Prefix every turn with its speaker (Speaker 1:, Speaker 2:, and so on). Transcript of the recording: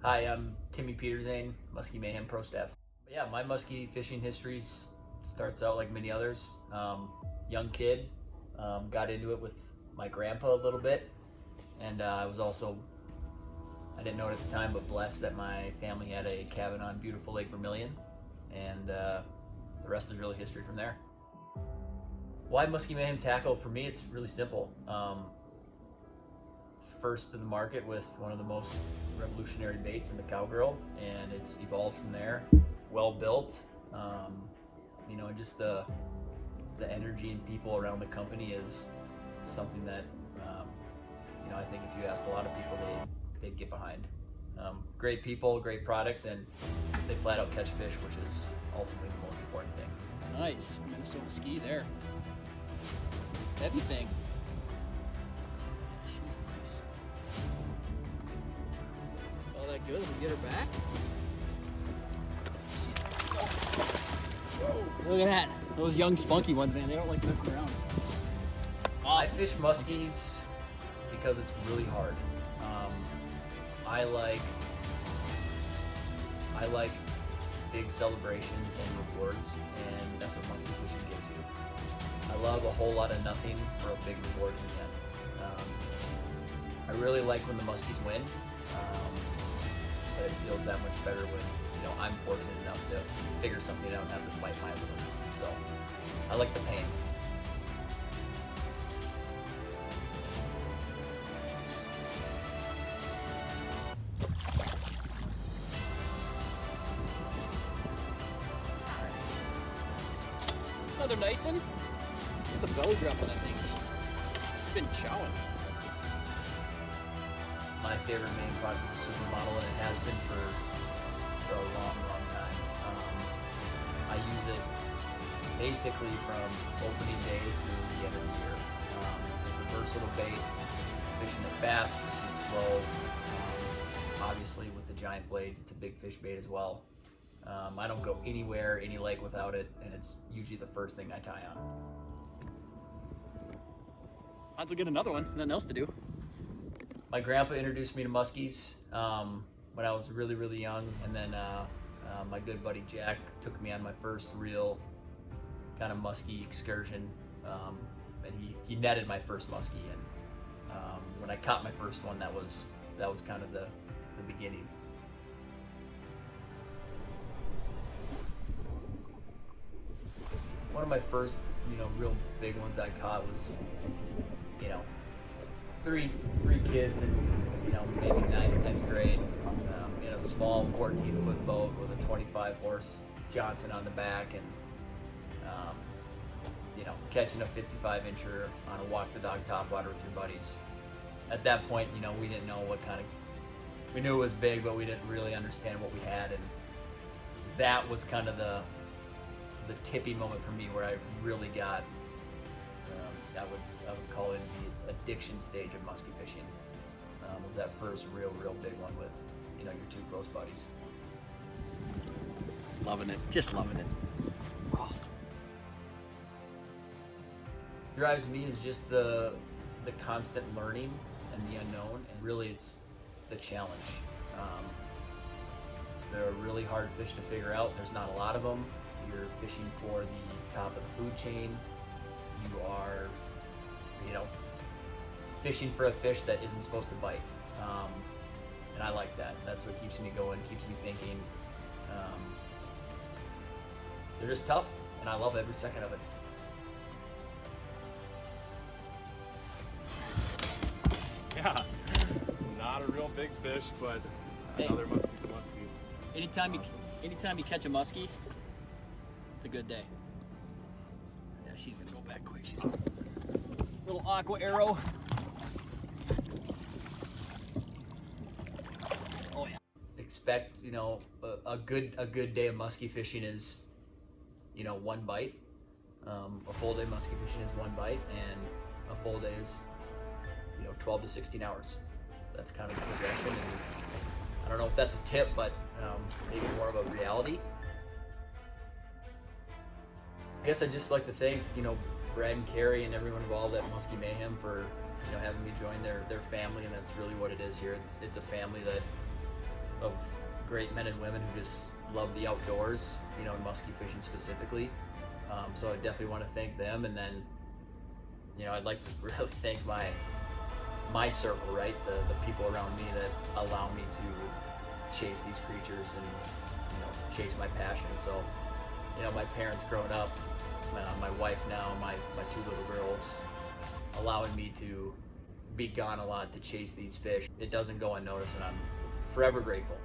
Speaker 1: Hi, I'm Timmy Peterzen, Musky Mayhem Prostaff. Yeah, my musky fishing history starts out like many others. Young kid, got into it with my grandpa a little bit, and I was also, I didn't know it at the time, but blessed that my family had a cabin on beautiful Lake Vermilion, and the rest is really history from there. Why Musky Mayhem tackle? For me, it's really simple. First to the market with one of the most revolutionary baits in the cowgirl, and it's evolved from there. Well built, just the energy and people around the company is something that I think if you asked a lot of people, they'd get behind. Great people, great products, and they flat out catch fish, which is ultimately the most important thing.
Speaker 2: Nice, Minnesota ski there. Heavy thing. She's nice. All that good? We get her back? Whoa, look at that. Those young spunky ones, man, they don't like messing around. Awesome.
Speaker 1: I fish muskies because it's really hard. I like big celebrations and rewards, and that's what musky fishing gives you. I love a whole lot of nothing for a big reward in the end. I really like when the muskies win, but it feels that much better when I'm fortunate enough to figure something out and have to fight my with them. So I like the pain.
Speaker 2: Another nice one. Look at the belly drop on that thing. It's been chowing.
Speaker 1: My favorite main product is Supermodel, and it has been for a long, long time. I use it basically from opening day through the end of the year. It's a versatile bait, fishing it fast, fishing it slow. Obviously with the giant blades, it's a big fish bait as well. I don't go anywhere, any lake without it, and it's usually the first thing I tie on.
Speaker 2: Might as well get another one, nothing else to do.
Speaker 1: My grandpa introduced me to muskies when I was really, really young, and then my good buddy Jack took me on my first real kind of muskie excursion, and he netted my first muskie, and when I caught my first one, that was kind of the beginning. One of my first, real big ones I caught was, three kids in, maybe 9th, 10th grade, in a small 14-foot boat with a 25-horse Johnson on the back, and catching a 55-incher on a walk the dog topwater with your buddies. At that point, we didn't know we knew it was big, but we didn't really understand what we had, and that was kind of the tippy moment for me where I really got, I would call it the addiction stage of musky fishing. Was that first real big one with, your two close buddies.
Speaker 2: Loving it, just loving it. Awesome.
Speaker 1: What drives me is just the constant learning and the unknown, and really it's the challenge. They're a really hard fish to figure out. There's not a lot of them. You're fishing for the top of the food chain. You are, fishing for a fish that isn't supposed to bite. And I like that. That's what keeps me going, keeps me thinking. They're just tough, and I love every second of it.
Speaker 3: Yeah, not a real big fish, but another muskie.
Speaker 2: Anytime you catch a muskie, it's a good day. Yeah, she's gonna go back quick. She's little aqua arrow. Oh yeah.
Speaker 1: Expect, a good day of musky fishing is, one bite. A full day musky fishing is one bite, and a full day is, 12 to 16 hours. That's kind of the progression, and I don't know if that's a tip, but maybe more of a reality. I guess I'd just like to thank, Brad and Carrie and everyone involved at Musky Mayhem for having me join their family, and that's really what it is here. It's a family that of great men and women who just love the outdoors, you know, and musky fishing specifically. So I definitely want to thank them, and then, you know, I'd like to really thank my circle, right? The people around me that allow me to chase these creatures and, you know, chase my passion. So, you know, my parents growing up, my wife now, my two little girls, allowing me to be gone a lot to chase these fish. It doesn't go unnoticed, and I'm forever grateful.